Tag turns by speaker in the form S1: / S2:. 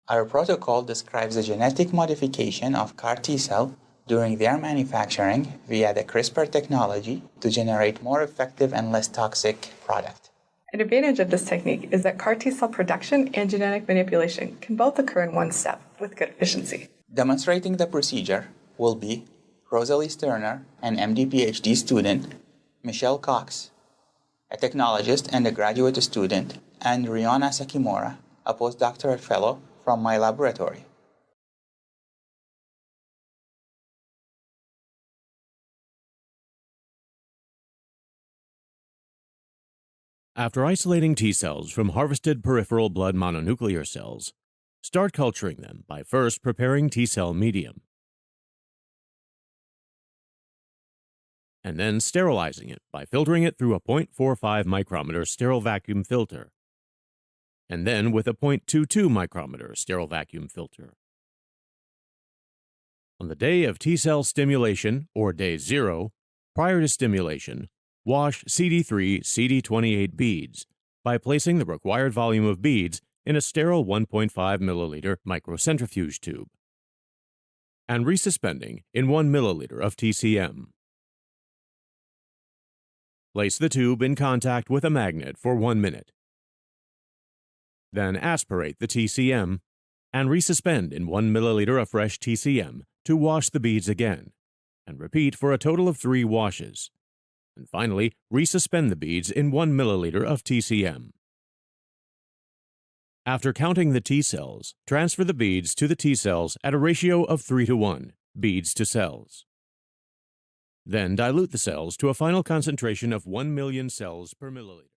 S1: Our protocol describes the genetic modification of CAR T-cell during their manufacturing via the CRISPR technology to generate more effective and less toxic product.
S2: An advantage of this technique is that CAR T-cell production and genetic manipulation can both occur in one step with good efficiency.
S1: Demonstrating the procedure will be Rosalie Sterner, an MD PhD student, Michelle Cox, a technologist and a graduate student, and Reona Sakemura, a postdoctoral fellow from my laboratory.
S3: After isolating T cells from harvested peripheral blood mononuclear cells, start culturing them by first preparing T cell medium, and then sterilizing it by filtering it through a 0.45 micrometer sterile vacuum filter, and then with a 0.22 micrometer sterile vacuum filter. On the day of T cell stimulation, or day 0, prior to stimulation, wash CD3 CD28 beads by placing the required volume of beads in a sterile 1.5 milliliter microcentrifuge tube and resuspending in 1 milliliter of TCM. Place the tube in contact with a magnet for 1 minute. Then aspirate the TCM and resuspend in 1 milliliter of fresh TCM to wash the beads again, and repeat for a total of 3 washes. And finally, resuspend the beads in 1 milliliter of TCM. After counting the T cells, transfer the beads to the T cells at a ratio of 3:1, beads to cells. Then dilute the cells to a final concentration of 1 million cells per milliliter.